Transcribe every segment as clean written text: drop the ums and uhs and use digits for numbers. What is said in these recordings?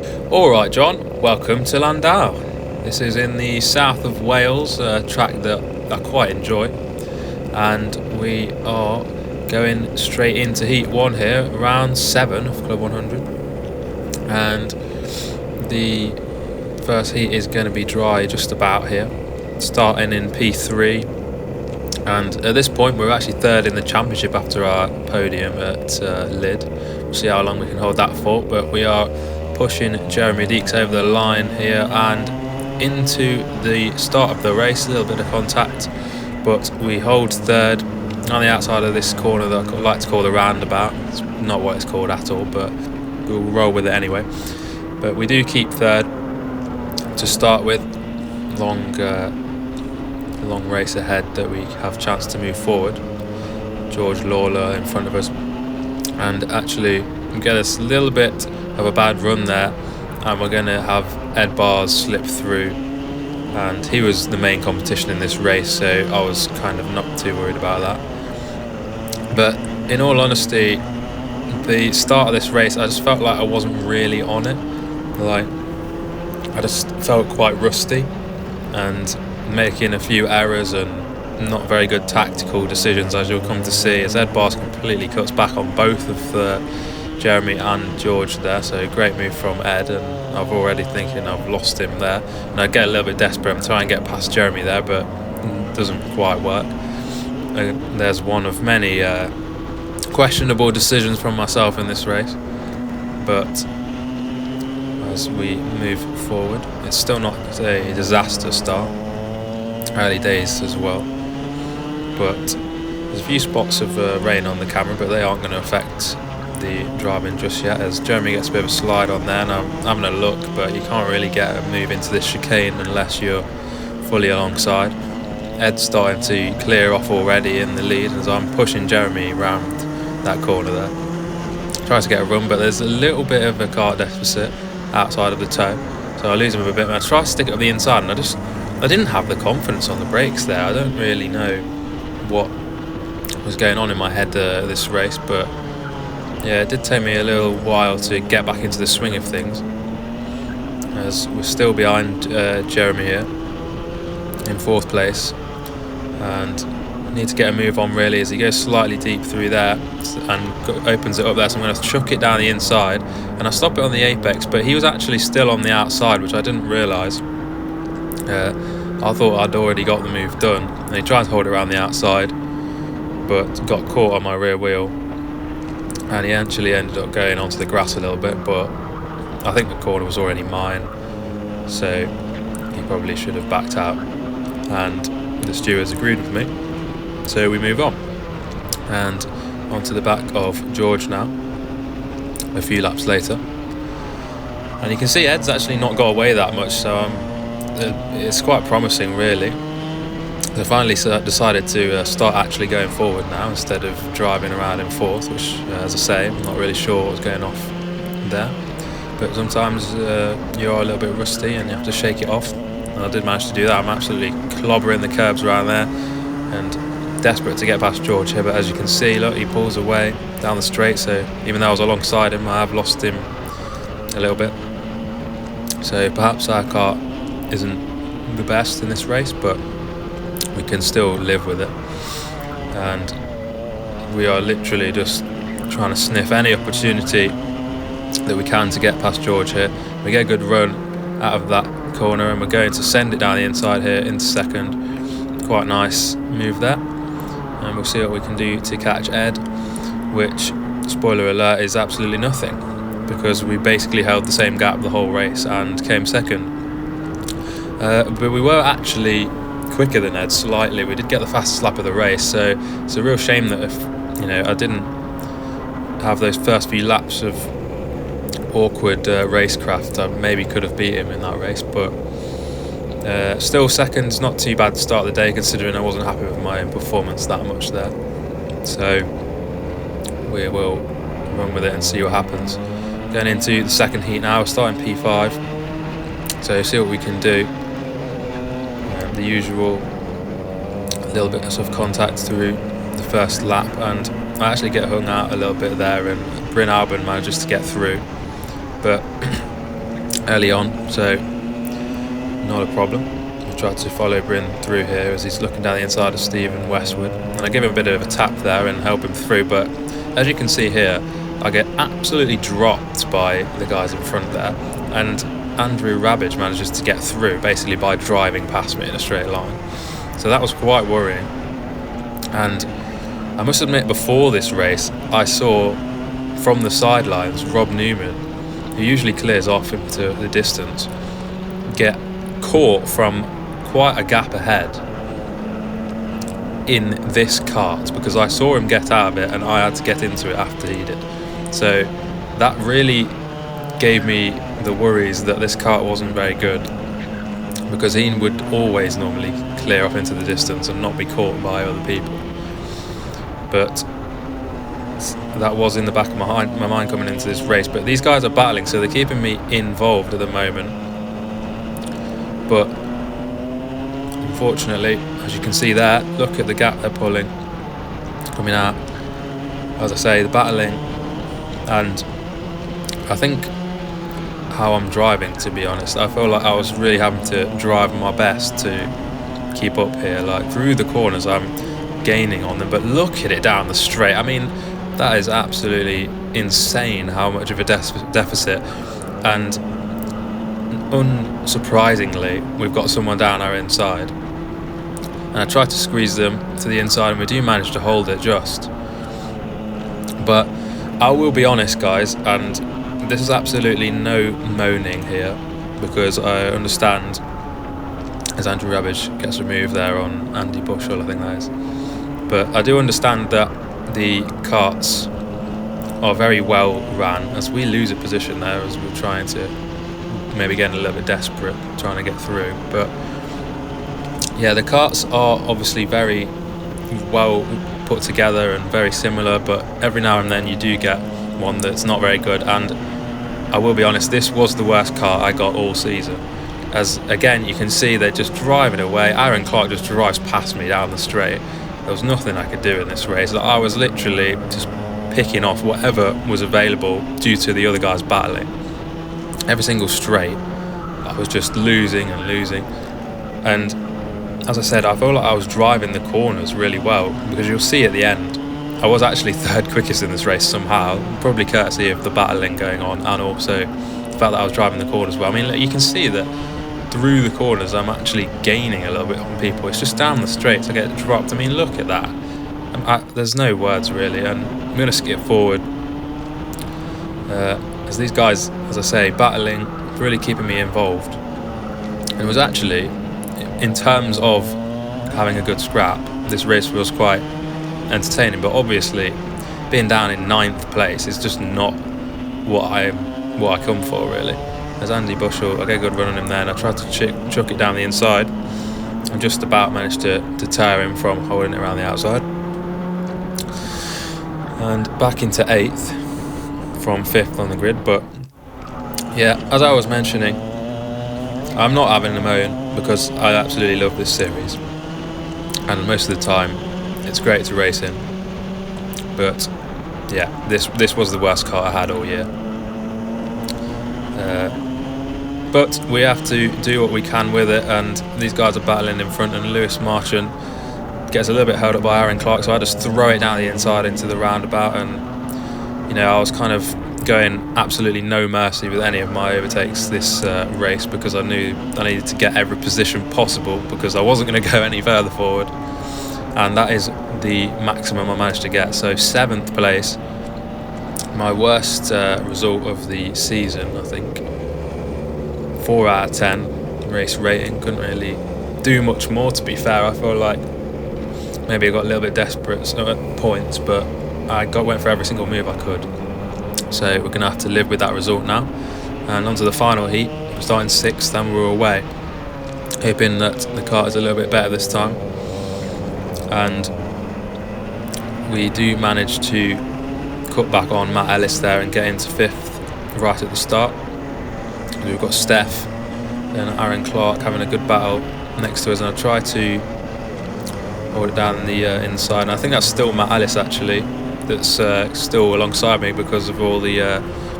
Alright, John, welcome to Llandow. This is in the south of Wales, a track that I quite enjoy, and we are going straight into Heat 1 here, round 7 of Club 100. And the first heat is going to be dry just about here, starting in P3. And at this point, we're actually third in the championship after our podium at LLAND. We'll see how long we can hold that for, but we are pushing Jeremy Deeks over the line here and into the start of the race. A little bit of contact, but we hold third on the outside of this corner that I like to call the roundabout. It's not what it's called at all, but we'll roll with it anyway. But we do keep third to start with. Long race ahead that we have a chance to move forward. George Lawler in front of us, and actually we get a little bit of a bad run there, and we're going to have Ed Bars slip through, and he was the main competition in this race, so I was kind of not too worried about that. But in all honesty, the start of this race, I just felt like I wasn't really on it. Like, I just felt quite rusty and making a few errors and not very good tactical decisions, as you'll come to see, as Ed Bars completely cuts back on both of Jeremy and George there. So great move from Ed, and I'm already thinking I've lost him there, and I get a little bit desperate and try and get past Jeremy there, but it doesn't quite work. There's one of many questionable decisions from myself in this race, but as we move forward, it's still not a disaster start. Early days as well, but there's a few spots of rain on the camera, but they aren't going to affect the driving just yet, as Jeremy gets a bit of a slide on there. Now I'm having a look, but you can't really get a move into this chicane unless you're fully alongside. Ed's starting to clear off already in the lead as I'm pushing Jeremy around that corner there. Tries to get a run, but there's a little bit of a car deficit outside of the toe, so I lose him a bit. I try to stick it up the inside, and I didn't have the confidence on the brakes there. I don't really know what was going on in my head this race, but yeah, it did take me a little while to get back into the swing of things, as we're still behind Jeremy here in 4th place, and need to get a move on really, as he goes slightly deep through there and opens it up there, so I'm going to chuck it down the inside and I stop it on the apex, but he was actually still on the outside, which I didn't realise. I thought I'd already got the move done, and he tried to hold it around the outside but got caught on my rear wheel, and he actually ended up going onto the grass a little bit, but I think the corner was already mine, so he probably should have backed out, and the stewards agreed with me, so we move on and onto the back of George now a few laps later, and you can see Ed's actually not got away that much, so it's quite promising really. I finally decided to start actually going forward now instead of driving around in 4th, which as I say, I'm not really sure what was going off there, but sometimes you're a little bit rusty and you have to shake it off, and I did manage to do that. I'm absolutely clobbering the curbs around there and desperate to get past George here, but as you can see, look, he pulls away down the straight, so even though I was alongside him, I have lost him a little bit. So perhaps our car isn't the best in this race, but we can still live with it, and we are literally just trying to sniff any opportunity that we can to get past George here. We get a good run out of that corner, and we're going to send it down the inside here into 2nd. Quite nice move there, and we'll see what we can do to catch Ed, which, spoiler alert, is absolutely nothing, because we basically held the same gap the whole race and came 2nd. But we were actually quicker than Ed slightly. We did get the fastest lap of the race, so it's a real shame that if I didn't have those first few laps of awkward racecraft, I maybe could have beat him in that race. But still, 2nd's not too bad to start the day, considering I wasn't happy with my own performance that much there. So we will run with it and see what happens. Going into the 2nd heat now, we're starting P5, so see what we can do. The usual little bit of contact through the first lap, and I actually get hung out a little bit there, and Bryn Albin manages to get through, but early on, so not a problem. I tried to follow Bryn through here as he's looking down the inside of Stephen Westwood, and I give him a bit of a tap there and help him through, but as you can see here, I get absolutely dropped by the guys in front there, and Andrew Rabbage manages to get through basically by driving past me in a straight line. So that was quite worrying. And I must admit, before this race, I saw from the sidelines Rob Newman, who usually clears off into the distance, get caught from quite a gap ahead in this kart, because I saw him get out of it and I had to get into it after he did. So that really gave me the worries that this kart wasn't very good, because he would always normally clear off into the distance and not be caught by other people. But that was in the back of my mind coming into this race. But these guys are battling, so they're keeping me involved at the moment. But unfortunately, as you can see there, look at the gap they're pulling coming out. As I say, the battling, and I think how I'm driving, to be honest, I feel like I was really having to drive my best to keep up here. Like through the corners I'm gaining on them, but look at it down the straight. I mean, that is absolutely insane how much of a deficit. And unsurprisingly, we've got someone down our inside, and I tried to squeeze them to the inside, and we do manage to hold it just. But I will be honest, guys, and this is absolutely no moaning here, because I understand as Andrew Rabbage gets removed there on Andy Bushell, I think that is. But I do understand that the karts are very well ran, as we lose a position there as we're trying to maybe getting a little bit desperate trying to get through. But yeah, the karts are obviously very well put together and very similar, but every now and then you do get one that's not very good. And I will be honest, this was the worst kart I got all season, as again you can see they're just driving away. Aaron Clark just drives past me down the straight. There was nothing I could do in this race. I was literally just picking off whatever was available due to the other guys battling. Every single straight I was just losing and losing. And as I said, I feel like I was driving the corners really well, because you'll see at the end I was actually third quickest in this race somehow, probably courtesy of the battling going on, and also the fact that I was driving the corners well. I mean, you can see that through the corners I'm actually gaining a little bit on people. It's just down the straights I get dropped. I mean, look at that. There's no words really, and I'm going to skip forward as these guys, as I say, battling, really keeping me involved. And it was actually, in terms of having a good scrap, this race was quite entertaining, but obviously being down in 9th place is just not what I come for really. As Andy Bushell, I get a good run on him there, and I tried to chuck it down the inside and just about managed to tear him from holding it around the outside, and back into 8th from 5th on the grid. But yeah, as I was mentioning, I'm not having a moan, because I absolutely love this series, and most of the time it's great to race in. But yeah, this was the worst kart I had all year. But we have to do what we can with it, and these guys are battling in front, and Lewis Marchant gets a little bit held up by Aaron Clark, so I just throw it down the inside into the roundabout. And you know, I was kind of going absolutely no mercy with any of my overtakes this race, because I knew I needed to get every position possible, because I wasn't going to go any further forward, and that is the maximum I managed to get. So 7th place, my worst result of the season, I think. 4 out of 10 race rating. Couldn't really do much more, to be fair. I feel like maybe I got a little bit desperate at points, but I went for every single move I could. So we're going to have to live with that result now. And onto the final heat. We're starting 6th and we're away, hoping that the kart is a little bit better this time. And we do manage to cut back on Matt Ellis there and get into 5th right at the start. We've got Steph and Aaron Clark having a good battle next to us, and I try to hold it down the inside. And I think that's still Matt Ellis actually, that's still alongside me, because of all the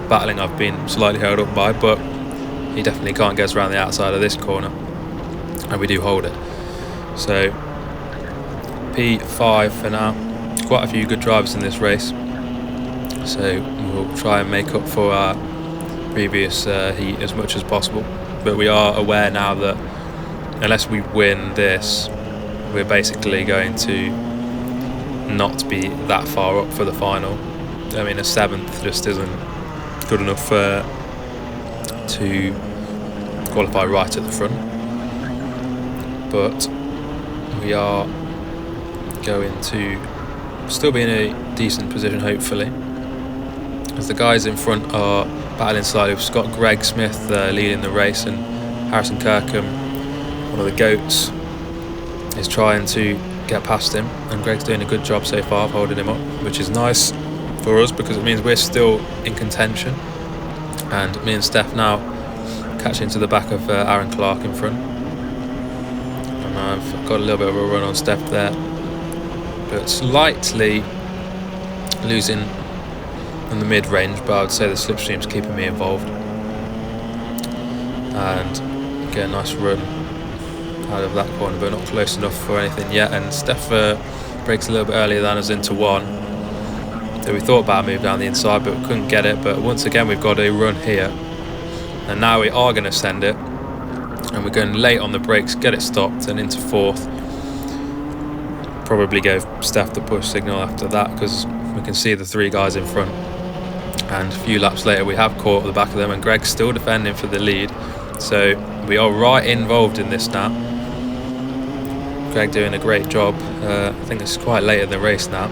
battling I've been slightly held up by. But he definitely can't get us around the outside of this corner, and we do hold it. So P5 for now. Quite a few good drivers in this race, so we'll try and make up for our previous heat as much as possible. But we are aware now that unless we win this, we're basically going to not be that far up for the final. I mean, a 7th just isn't good enough to qualify right at the front. But we are going to still be in a decent position, hopefully, as the guys in front are battling slightly. We've got Greg Smith leading the race, and Harrison Kirkham, one of the goats, is trying to get past him, and Greg's doing a good job so far of holding him up, which is nice for us because it means we're still in contention. And me and Steph now catching to the back of Aaron Clark in front, and I've got a little bit of a run on Steph there, but slightly losing in the mid-range, but I would say the slipstream's keeping me involved, and get a nice run out of that corner, but not close enough for anything yet. And Steph breaks a little bit earlier than us into one, so we thought about a move down the inside, but we couldn't get it. But once again, we've got a run here, and now we are going to send it, and we're going late on the brakes, get it stopped, and into 4th. Probably gave Steph the push signal after that, because we can see the 3 guys in front, and a few laps later we have caught the back of them, and Greg's still defending for the lead, so we are right involved in this now. Greg doing a great job. I think it's quite late in the race now,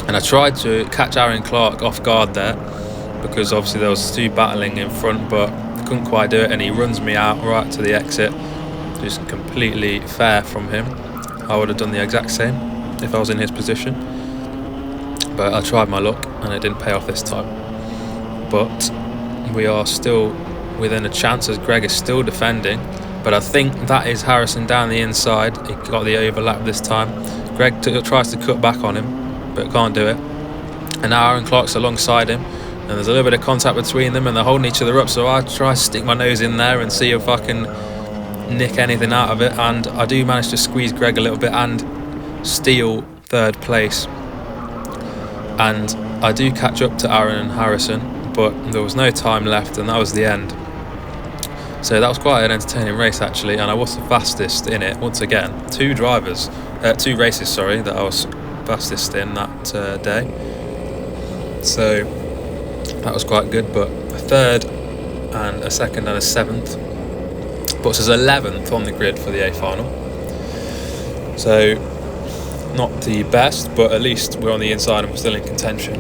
and I tried to catch Aaron Clark off guard there, because obviously there was 2 battling in front, but I couldn't quite do it, and he runs me out right to the exit. Just completely fair from him. I would have done the exact same if I was in his position, but I tried my luck and it didn't pay off this time. But we are still within a chance, as Greg is still defending, but I think that is Harrison down the inside. He got the overlap this time. Greg tries to cut back on him, but can't do it, and now Aaron Clark's alongside him, and there's a little bit of contact between them, and they're holding each other up, so I try to stick my nose in there and see if I can nick anything out of it, and I do manage to squeeze Greg a little bit and steal 3rd place, and I do catch up to Aaron and Harrison, but there was no time left, and that was the end. So that was quite an entertaining race actually, and I was the fastest in it once again. 2 races that I was fastest in that day, so that was quite good. But a 3rd and a 2nd and a 7th puts us 11th on the grid for the A final. So not the best, but at least we're on the inside and we're still in contention.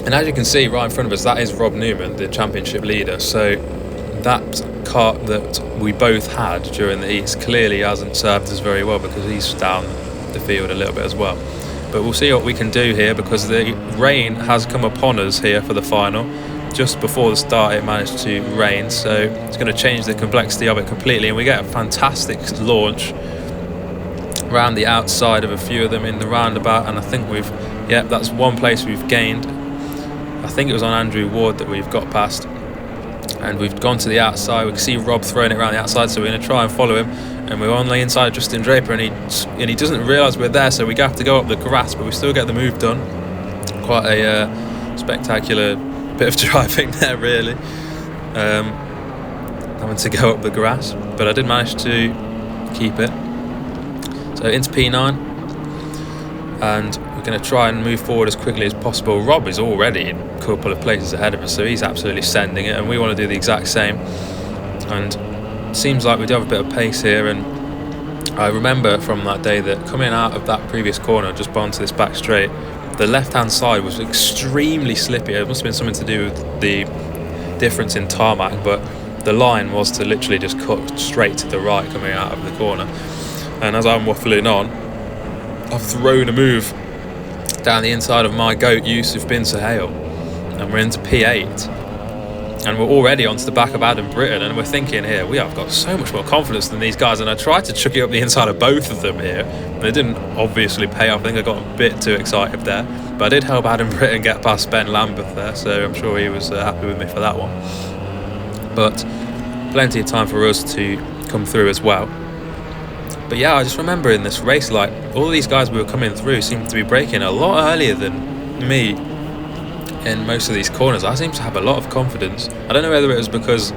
And as you can see right in front of us, that is Rob Newman, the championship leader. So that kart that we both had during the heats clearly hasn't served us very well, because he's down the field a little bit as well. But we'll see what we can do here, because the rain has come upon us here for the final. Just before the start it managed to rain, so it's going to change the complexity of it completely, and we get a fantastic launch around the outside of a few of them in the roundabout, and I think that's one place we've gained. I think it was on Andrew Ward that we've got past, and we've gone to the outside. We can see Rob throwing it around the outside, so we're going to try and follow him, and we're on the inside of Justin Draper, and he doesn't realise we're there, so we have to go up the grass, but we still get the move done. Quite a spectacular bit of driving there, really, having to go up the grass, but I did manage to keep it. So into P9, and we're going to try and move forward as quickly as possible. Rob is already a couple of places ahead of us, so he's absolutely sending it, and we want to do the exact same. And it seems like we do have a bit of pace here, and I remember from that day that coming out of that previous corner just onto this back straight, the left-hand side was extremely slippy. It must have been something to do with the difference in tarmac, but the line was to literally just cut straight to the right coming out of the corner. And as I'm waffling on, I've thrown a move down the inside of my goat, Yusuf bin Suhail, and we're into P8. And we're already onto the back of Adam Britton, and we're thinking here, we have got so much more confidence than these guys, and I tried to chuck it up the inside of both of them here, and it didn't obviously pay off. I think I got a bit too excited there, but I did help Adam Britton get past Ben Lambeth there, so I'm sure he was happy with me for that one. But plenty of time for us to come through as well. But yeah, I just remember in this race, like, all these guys we were coming through seemed to be braking a lot earlier than me in most of these corners. I seem to have a lot of confidence. I don't know whether it was because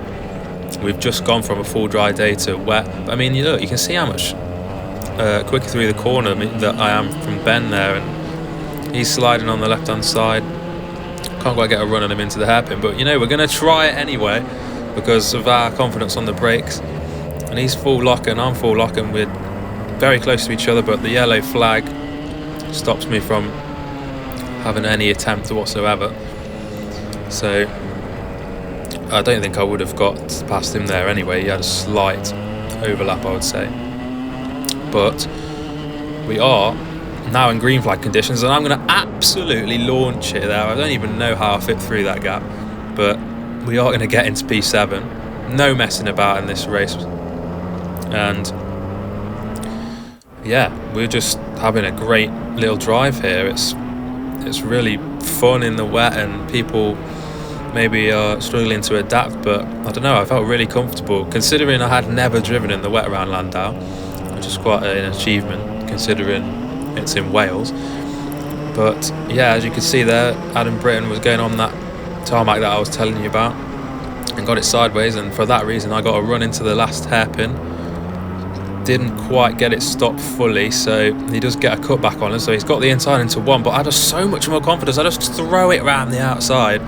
we've just gone from a full dry day to wet. But I mean, you can see how much quicker through the corner that I am from Ben there, and he's sliding on the left hand side. Can't quite get a run on him into the hairpin, but we're going to try it anyway because of our confidence on the brakes. And he's full lock and I'm full lock, and we're very close to each other, but the yellow flag stops me from having any attempt whatsoever. So I don't think I would have got past him there anyway. He had a slight overlap, I would say. But we are now in green flag conditions, and I'm going to absolutely launch it there. I don't even know how I fit through that gap, but we are going to get into P7. No messing about in this race. And yeah, we're just having a great little drive here. It's really fun in the wet, and people maybe are struggling to adapt, but I don't know, I felt really comfortable considering I had never driven in the wet around Llandow, which is quite an achievement considering it's in Wales. But yeah, as you can see there, Adam Britton was going on that tarmac that I was telling you about and got it sideways, and for that reason I got a run into the last hairpin. Didn't quite get it stopped fully, so he does get a cut back on us, so he's got the inside into one, but I just so much more confidence. I just throw it around the outside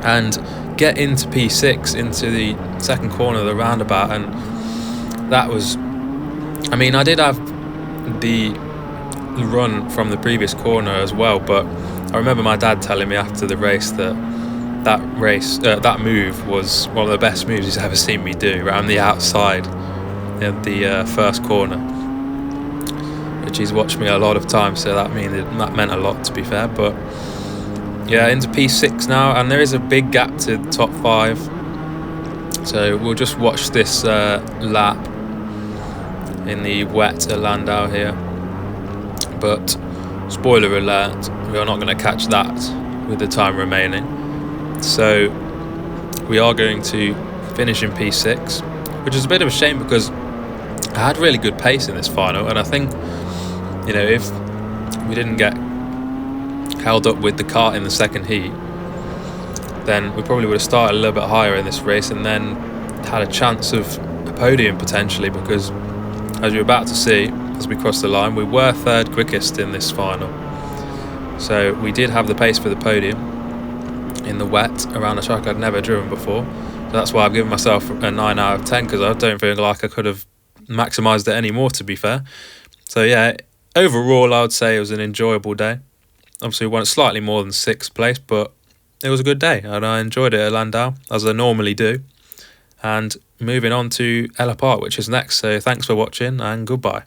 and get into P6, into the second corner of the roundabout. And that was, I mean, I did have the run from the previous corner as well, but I remember my dad telling me after the race that move was one of the best moves he's ever seen me do, around the outside in the first corner, which he's watched me a lot of times, so that meant a lot, to be fair. But yeah, into P6 now, and there is a big gap to the top 5, so we'll just watch this lap in the wet at Llandow here. But spoiler alert, we are not going to catch that with the time remaining, so we are going to finish in P6, which is a bit of a shame because I had really good pace in this final, and I think if we didn't get held up with the kart in the second heat, then we probably would have started a little bit higher in this race and then had a chance of a podium potentially, because as you're about to see as we cross the line, we were third quickest in this final, so we did have the pace for the podium in the wet around a track I'd never driven before. So that's why I've given myself a 9 out of 10, because I don't feel like I could have maximised it any more, to be fair. So yeah, overall I would say it was an enjoyable day. Obviously we won slightly more than 6th place, but it was a good day and I enjoyed it at Llandow, as I normally do. And moving on to Ella Park, which is next. So thanks for watching and goodbye.